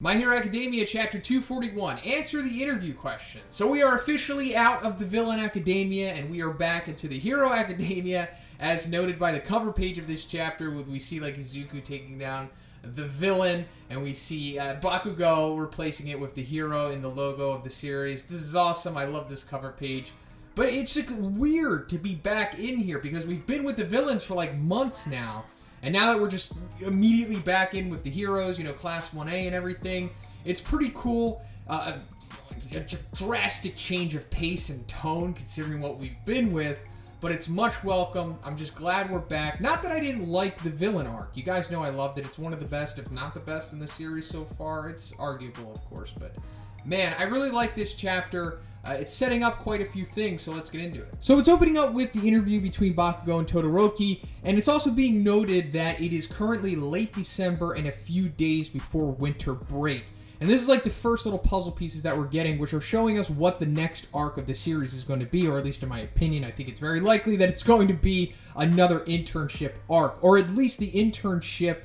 My Hero Academia, Chapter 241, Answer the Interview Question. So we are officially out of the Villain Academia, and we are back into the Hero Academia, as noted by the cover page of this chapter, where we see like Izuku taking down the villain, and we see Bakugo replacing it with the hero in the logo of the series. This is awesome. I love this cover page. But it's like weird to be back in here, because we've been with the villains for like months now. And now that we're just immediately back in with the heroes, you know, Class 1A and everything, it's pretty cool. A drastic change of pace and tone considering what we've been with, but it's much welcome. I'm just glad we're back. Not that I didn't like the villain arc. You guys know I loved it. It's one of the best, if not the best in the series so far. It's arguable, of course, but man, I really like this chapter. It's setting up quite a few things, so let's get into it. So it's opening up with the interview between Bakugo and Todoroki, and it's also being noted that it is currently late December and a few days before winter break. And this is like the first little puzzle pieces that we're getting, which are showing us what the next arc of the series is going to be, or at least in my opinion, I think it's very likely that it's going to be another internship arc, or at least the internship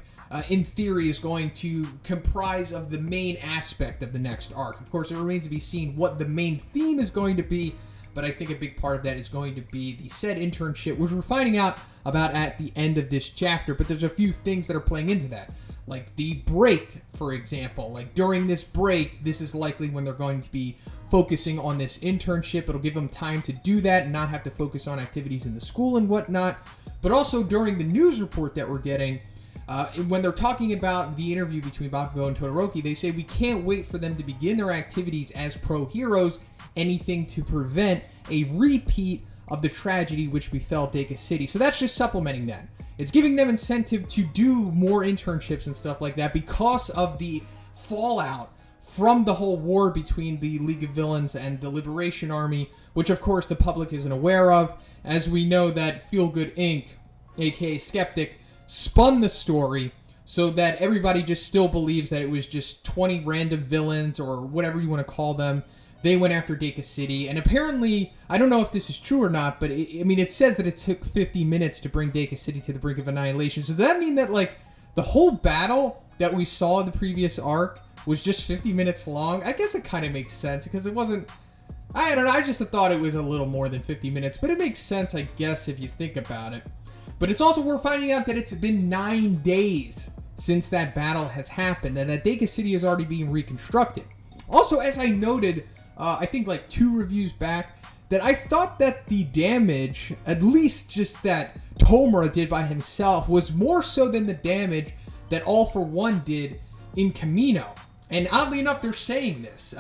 in theory, is going to comprise of the main aspect of the next arc. Of course, it remains to be seen what the main theme is going to be, but I think a big part of that is going to be the said internship, which we're finding out about at the end of this chapter, but there's a few things that are playing into that. Like the break, for example. Like during this break, this is likely when they're going to be focusing on this internship. It'll give them time to do that and not have to focus on activities in the school and whatnot. But also during the news report that we're getting, when they're talking about the interview between Bakugo and Todoroki, they say we can't wait for them to begin their activities as pro-heroes, anything to prevent a repeat of the tragedy which befell Deka City. So that's just supplementing that. It's giving them incentive to do more internships and stuff like that because of the fallout from the whole war between the League of Villains and the Liberation Army, which of course the public isn't aware of, as we know that Feel Good Inc., aka Skeptic, spun the story so that everybody just still believes that it was just 20 random villains or whatever you want to call them. They went after Deka City, and apparently, I don't know if this is true or not, but it says that it took 50 minutes to bring Deka City to the brink of annihilation. So does that mean that like the whole battle that we saw in the previous arc was just 50 minutes long? I guess it kind of makes sense because it wasn't, I don't know, I just thought it was a little more than 50 minutes, but it makes sense, I guess, if you think about it. But it's also, we're finding out that it's been 9 days since that battle has happened, and that Deka City is already being reconstructed. Also, as I noted, I think like 2 reviews back, that I thought that the damage, at least just that Tomura did by himself, was more so than the damage that All For One did in Kamino. And oddly enough, they're saying this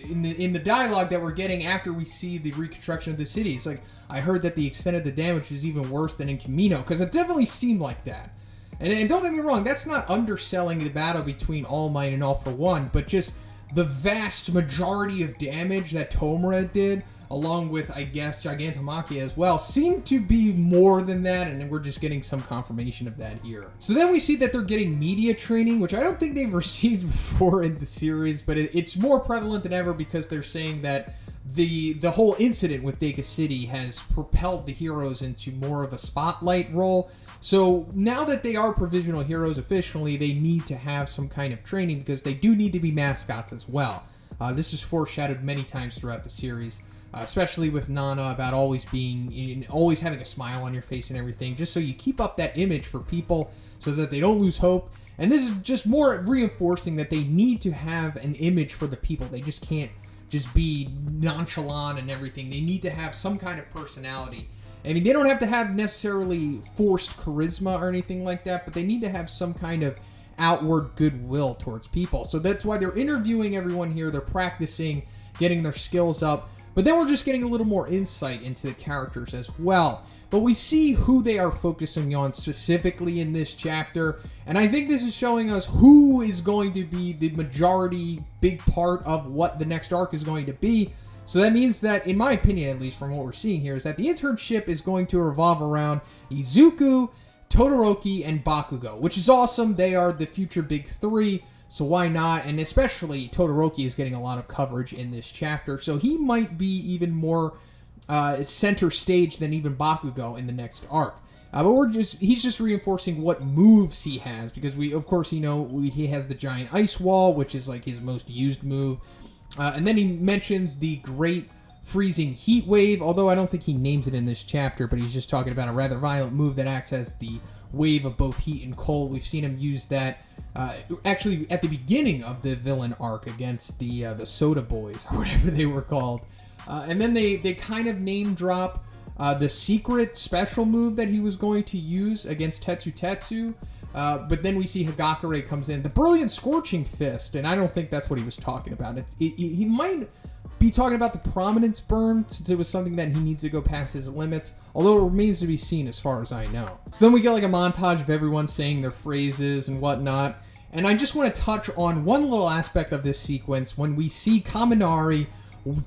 in the dialogue that we're getting after we see the reconstruction of the city. It's like, I heard that the extent of the damage was even worse than in Kamino, because it definitely seemed like that. And don't get me wrong, that's not underselling the battle between All Might and All For One, but just the vast majority of damage that Tomura did, along with, I guess, Gigantomachia as well, seemed to be more than that, and we're just getting some confirmation of that here. So then we see that they're getting media training, which I don't think they've received before in the series, but it's more prevalent than ever because they're saying that the whole incident with Deka City has propelled the heroes into more of a spotlight role. So now that they are provisional heroes officially, they need to have some kind of training because they do need to be mascots as well. This is foreshadowed many times throughout the series, especially with Nana, about always having a smile on your face and everything, just so you keep up that image for people so that they don't lose hope. And this is just more reinforcing that they need to have an image for the people. They just can't just be nonchalant and everything. They need to have some kind of personality. I mean, they don't have to have necessarily forced charisma or anything like that, but they need to have some kind of outward goodwill towards people. So that's why they're interviewing everyone here. They're practicing, getting their skills up. But then we're just getting a little more insight into the characters as well. But we see who they are focusing on specifically in this chapter. And I think this is showing us who is going to be the majority, big part of what the next arc is going to be. So that means that, in my opinion, at least from what we're seeing here, is that the internship is going to revolve around Izuku, Todoroki, and Bakugo, which is awesome. They are the future big 3. So why not? And especially Todoroki is getting a lot of coverage in this chapter. So he might be even more center stage than even Bakugo in the next arc. But he's just reinforcing what moves he has, because of course, he has the giant ice wall, which is like his most used move. And then he mentions the great freezing heat wave, although I don't think he names it in this chapter, but he's just talking about a rather violent move that acts as the wave of both heat and cold. We've seen him use that actually at the beginning of the villain arc against the Soda Boys, or whatever they were called. And then they kind of name drop the secret special move that he was going to use against Tetsu Tetsu. But then we see Hagakure comes in, the Brilliant Scorching Fist, and I don't think that's what he was talking about. He might be talking about the Prominence Burn, since it was something that he needs to go past his limits, although it remains to be seen as far as I know. So then we get like a montage of everyone saying their phrases and whatnot, and I just want to touch on one little aspect of this sequence when we see Kaminari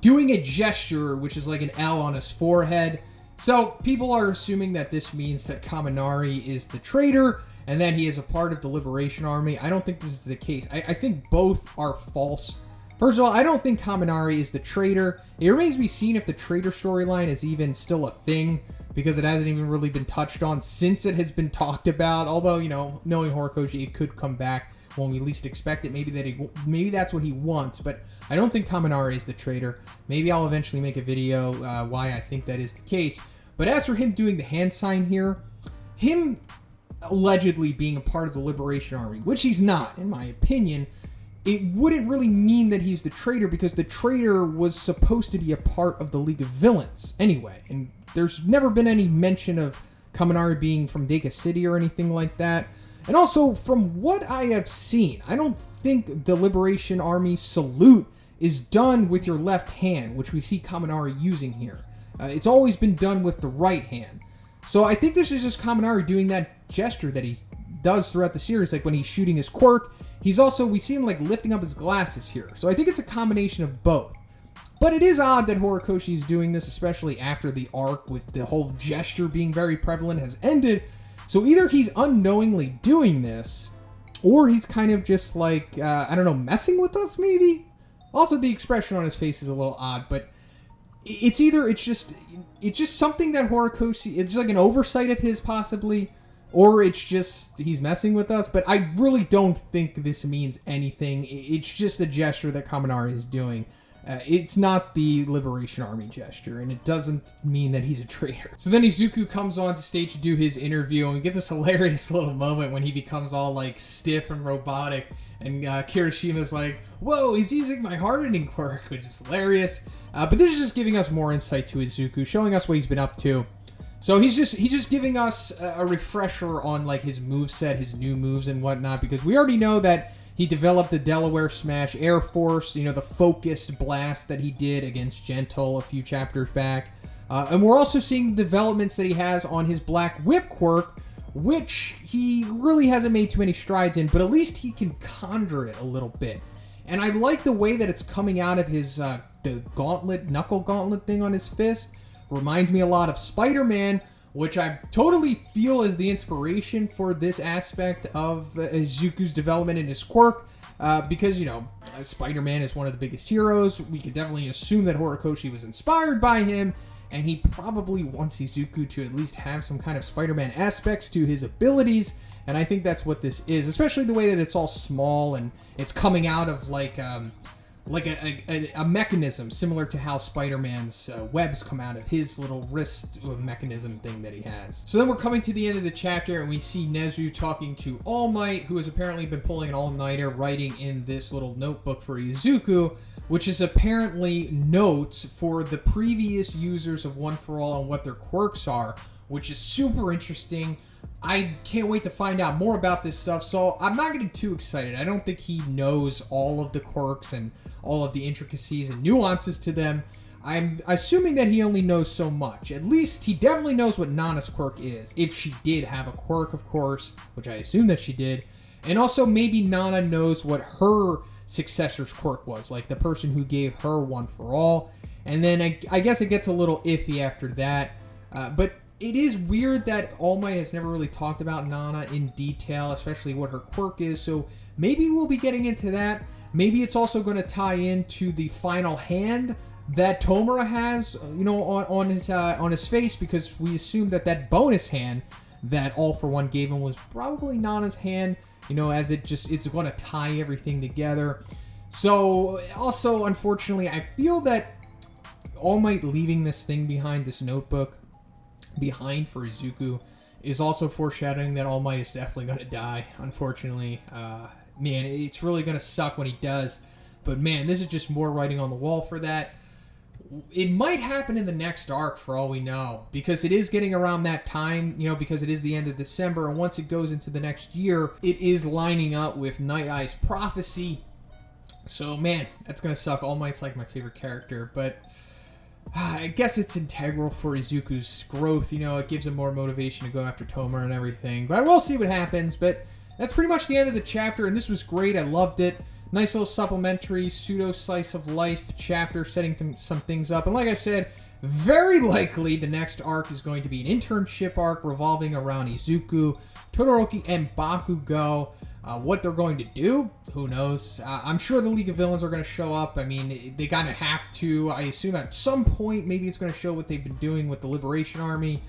doing a gesture, which is like an L on his forehead. So people are assuming that this means that Kaminari is the traitor, and that he is a part of the Liberation Army. I don't think this is the case. I think both are false. First of all, I don't think Kaminari is the traitor. It remains to be seen if the traitor storyline is even still a thing, because it hasn't even really been touched on since it has been talked about. Although, knowing Horikoshi, it could come back when we least expect it. Maybe that's what he wants, but I don't think Kaminari is the traitor. Maybe I'll eventually make a video why I think that is the case. But as for him doing the hand sign here, him allegedly being a part of the Liberation Army, which he's not, in my opinion, it wouldn't really mean that he's the traitor, because the traitor was supposed to be a part of the League of Villains anyway, and there's never been any mention of Kaminari being from Deka City or anything like that. And also, from what I have seen, I don't think the Liberation Army salute is done with your left hand, which we see Kaminari using here. It's always been done with the right hand. So I think this is just Kaminari doing that gesture that he does throughout the series, like when he's shooting his quirk. We see him like lifting up his glasses here. So I think it's a combination of both. But it is odd that Horikoshi is doing this, especially after the arc with the whole gesture being very prevalent has ended. So either he's unknowingly doing this, or he's kind of just like, messing with us maybe? Also, the expression on his face is a little odd, but it's just something that Horikoshi, it's like an oversight of his possibly, or it's just he's messing with us. But I really don't think this means anything. It's just a gesture that Kaminari is doing. It's not the Liberation Army gesture, and it doesn't mean that he's a traitor. So then Izuku comes on stage to do his interview, and we get this hilarious little moment when he becomes all like stiff and robotic, and Kirishima's like, "Whoa, he's using my hardening quirk," which is hilarious. But this is just giving us more insight to Izuku, showing us what he's been up to. So he's just giving us a refresher on like his moveset, his new moves and whatnot, because we already know that he developed the Delaware Smash Air Force, the focused blast that he did against Gentle a few chapters back. And we're also seeing developments that he has on his Black Whip quirk, which he really hasn't made too many strides in, but at least he can conjure it a little bit. And I like the way that it's coming out of his the knuckle gauntlet thing on his fist. Reminds me a lot of Spider-Man, which I totally feel is the inspiration for this aspect of Izuku's development in his quirk. Because, Spider-Man is one of the biggest heroes. We could definitely assume that Horikoshi was inspired by him, and he probably wants Izuku to at least have some kind of Spider-Man aspects to his abilities. And I think that's what this is, especially the way that it's all small and it's coming out of like a mechanism similar to how Spider-Man's webs come out of his little wrist mechanism thing that he has. So then we're coming to the end of the chapter, and we see Nezu talking to All Might, who has apparently been pulling an all-nighter, writing in this little notebook for Izuku, which is apparently notes for the previous users of One For All and what their quirks are, which is super interesting. I can't wait to find out more about this stuff, so I'm not getting too excited. I don't think he knows all of the quirks and all of the intricacies and nuances to them. I'm assuming that he only knows so much. At least he definitely knows what Nana's quirk is, if she did have a quirk, of course, which I assume that she did. And also maybe Nana knows what her successor's quirk was, like the person who gave her One For All. And then I guess it gets a little iffy after that. But it is weird that All Might has never really talked about Nana in detail, especially what her quirk is, so maybe we'll be getting into that. Maybe it's also going to tie into the final hand that Tomura has, on his face, because we assume that bonus hand that All For One gave him was probably Nana's hand, you know, as it's going to tie everything together. So, also, unfortunately, I feel that All Might leaving this thing behind, this notebook behind for Izuku, is also foreshadowing that All Might is definitely going to die, unfortunately. Man, it's really going to suck when he does. But man, this is just more writing on the wall for that. It might happen in the next arc for all we know, because it is getting around that time, you know, because it is the end of December, and once it goes into the next year, it is lining up with Night Eye's prophecy. So man, that's going to suck. All Might's like my favorite character, but I guess it's integral for Izuku's growth, you know, it gives him more motivation to go after Tomura and everything, but we'll see what happens. But that's pretty much the end of the chapter, and this was great. I loved it. Nice little supplementary pseudo slice of life chapter, setting some things up. And like I said, very likely the next arc is going to be an internship arc revolving around Izuku, Todoroki, and Bakugo. What they're going to do, who knows? I'm sure the League of Villains are going to show up. I mean, they kind of have to. I assume at some point maybe it's going to show what they've been doing with the Liberation Army.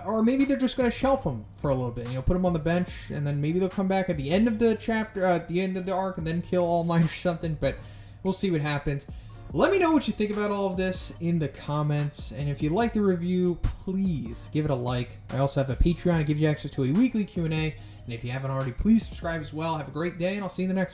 Or maybe they're just going to shelf them for a little bit. You know, put them on the bench, and then maybe they'll come back at the end of the chapter, at the end of the arc, and then kill All Might or something. But we'll see what happens. Let me know what you think about all of this in the comments. And if you like the review, please give it a like. I also have a Patreon. It gives you access to a weekly Q&A. And if you haven't already, please subscribe as well. Have a great day, and I'll see you in the next one.